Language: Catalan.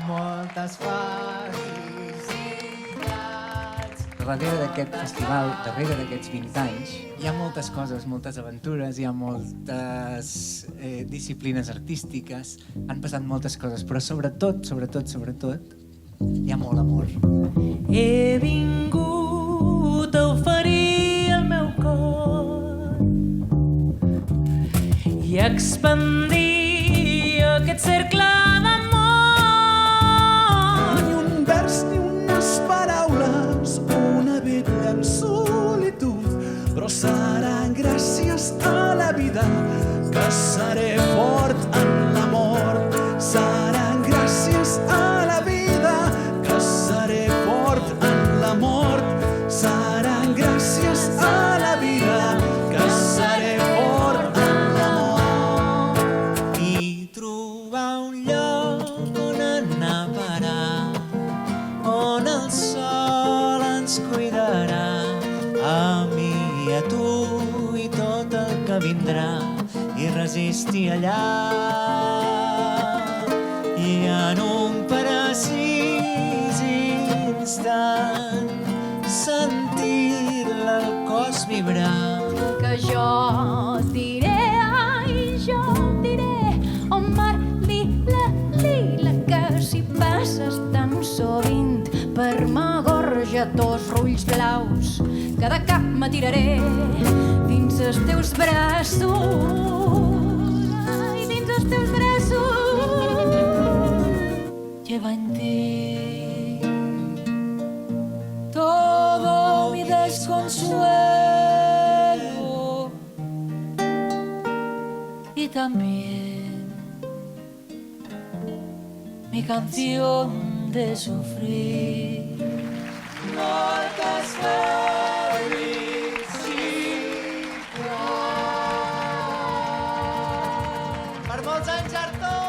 moltes felicitats. Darrere d'aquest festival, darrere d'aquests 20 anys, Hi ha moltes coses, moltes aventures, hi ha moltes disciplines artístiques, han passat moltes coses, però sobretot, hi ha molt amor. He vingut a oferir el meu cor i a expandir aquest cercle d'amor. Ni un vers ni unes paraules, una vetlla en solitud, però seran gràcies a la vida que seré fort en l'amor. Seran gràcies a la vida que seré fort en l'amor. Seran gràcies a la vida que seré fort en l'amor. I trobar un lloc on anar a parar, on el sol ens cuidarà, a mi i a tu i tot el que vindrà, i resistir allà. I en un precís instant sentir-la al cos vibrar. Que jo diré, ai, jo diré, oh mar, lila, lila, que si passes tan sovint per Magorja, ulls blaus, cada cap m'atiraré dins els teus braços, ai, dins els teus braços. Lleva en ti todo mi desconsuelo y también mi canción de sufrir. Moltes felicitats. Per molts anys, Artur!